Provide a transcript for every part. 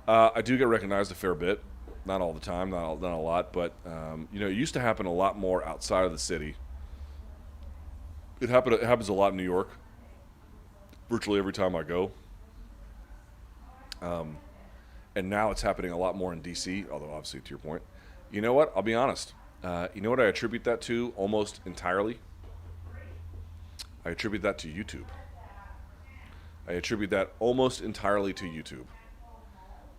I do get recognized a fair bit. Not all the time, not a lot, but it used to happen a lot more outside of the city. It happens a lot in New York. Virtually every time I go, and now it's happening a lot more in DC. Although obviously, to your point, you know what? I'll be honest. You know what I attribute that to almost entirely? I attribute that to YouTube. I attribute that almost entirely to YouTube.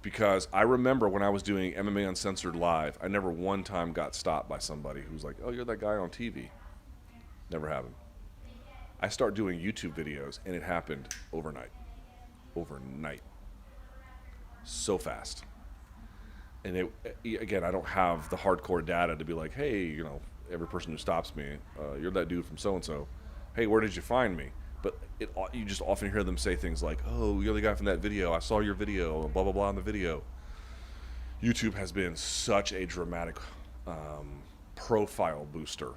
Because I remember when I was doing MMA Uncensored Live, I never one time got stopped by somebody who's like, oh, you're that guy on TV. Never happened. I start doing YouTube videos, and it happened overnight. Overnight. So fast. And again, I don't have the hardcore data to be like, hey, every person who stops me, you're that dude from so-and-so. Hey, where did you find me? But you just often hear them say things like, oh, you're the guy from that video. I saw your video, blah, blah, blah on the video. YouTube has been such a dramatic profile booster,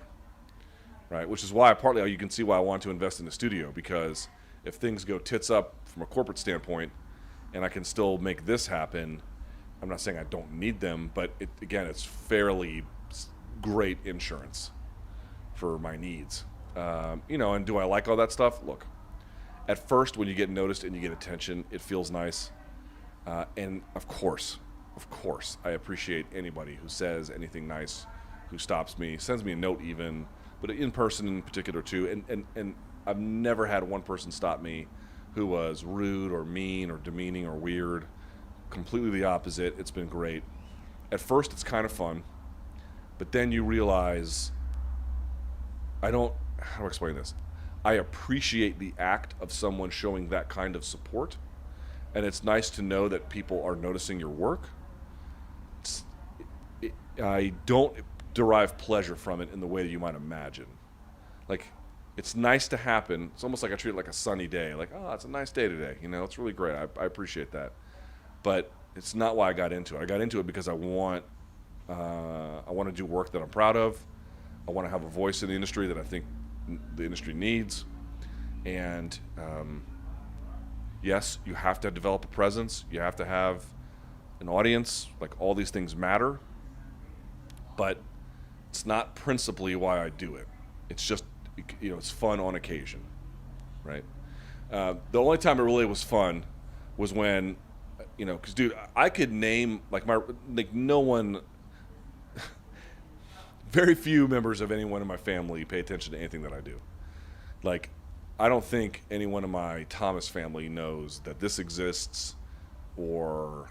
right? Which is why, partly, you can see why I want to invest in the studio, because if things go tits up from a corporate standpoint and I can still make this happen, I'm not saying I don't need them, but it's fairly great insurance for my needs. And do I like all that stuff? Look, at first when you get noticed and you get attention, it feels nice. And of course, I appreciate anybody who says anything nice, who stops me, sends me a note even, but in person in particular too. And I've never had one person stop me who was rude or mean or demeaning or weird. Completely the opposite. It's been great. At first, it's kind of fun, but then you realize how do I explain this? I appreciate the act of someone showing that kind of support, and it's nice to know that people are noticing your work. I don't derive pleasure from it in the way that you might imagine. Like, it's nice to happen. It's almost like I treat it like a sunny day. Like, oh, it's a nice day today. It's really great. I appreciate that. But it's not why I got into it. I got into it because I want to do work that I'm proud of. I want to have a voice in the industry that I think the industry needs. And yes, you have to develop a presence. You have to have an audience. Like, all these things matter. But it's not principally why I do it. It's just, it's fun on occasion, right? The only time it really was fun was when, because dude, I could name no one, very few members of anyone in my family pay attention to anything that I do. Like, I don't think anyone in my Thomas family knows that this exists, or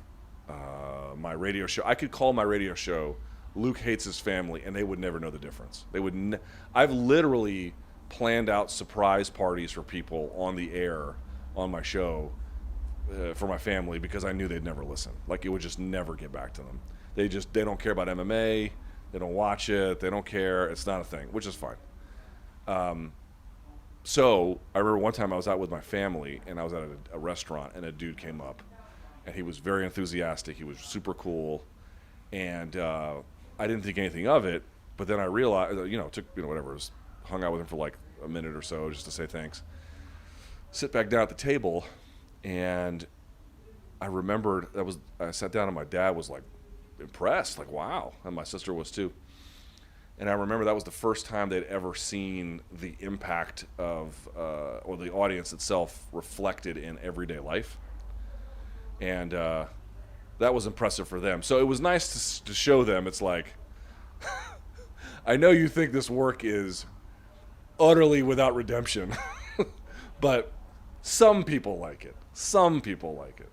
my radio show. I could call my radio show Luke Hates His Family, and they would never know the difference. They would. I've literally planned out surprise parties for people on the air on my show for my family, because I knew they'd never listen. Like, it would just never get back to them. They don't care about MMA. They don't watch it. They don't care. It's not a thing, which is fine. So I remember one time I was out with my family, and I was at a restaurant, and a dude came up, and he was very enthusiastic. He was super cool, and I didn't think anything of it. But then I realized, whatever, hung out with him for like a minute or so just to say thanks. Sit back down at the table, and I remembered I sat down, and my dad was like impressed, like, wow, and my sister was too. And I remember that was the first time they'd ever seen the impact of, or the audience itself reflected in everyday life. And that was impressive for them. So it was nice to show them, it's like, I know you think this work is utterly without redemption, but some people like it. Some people like it.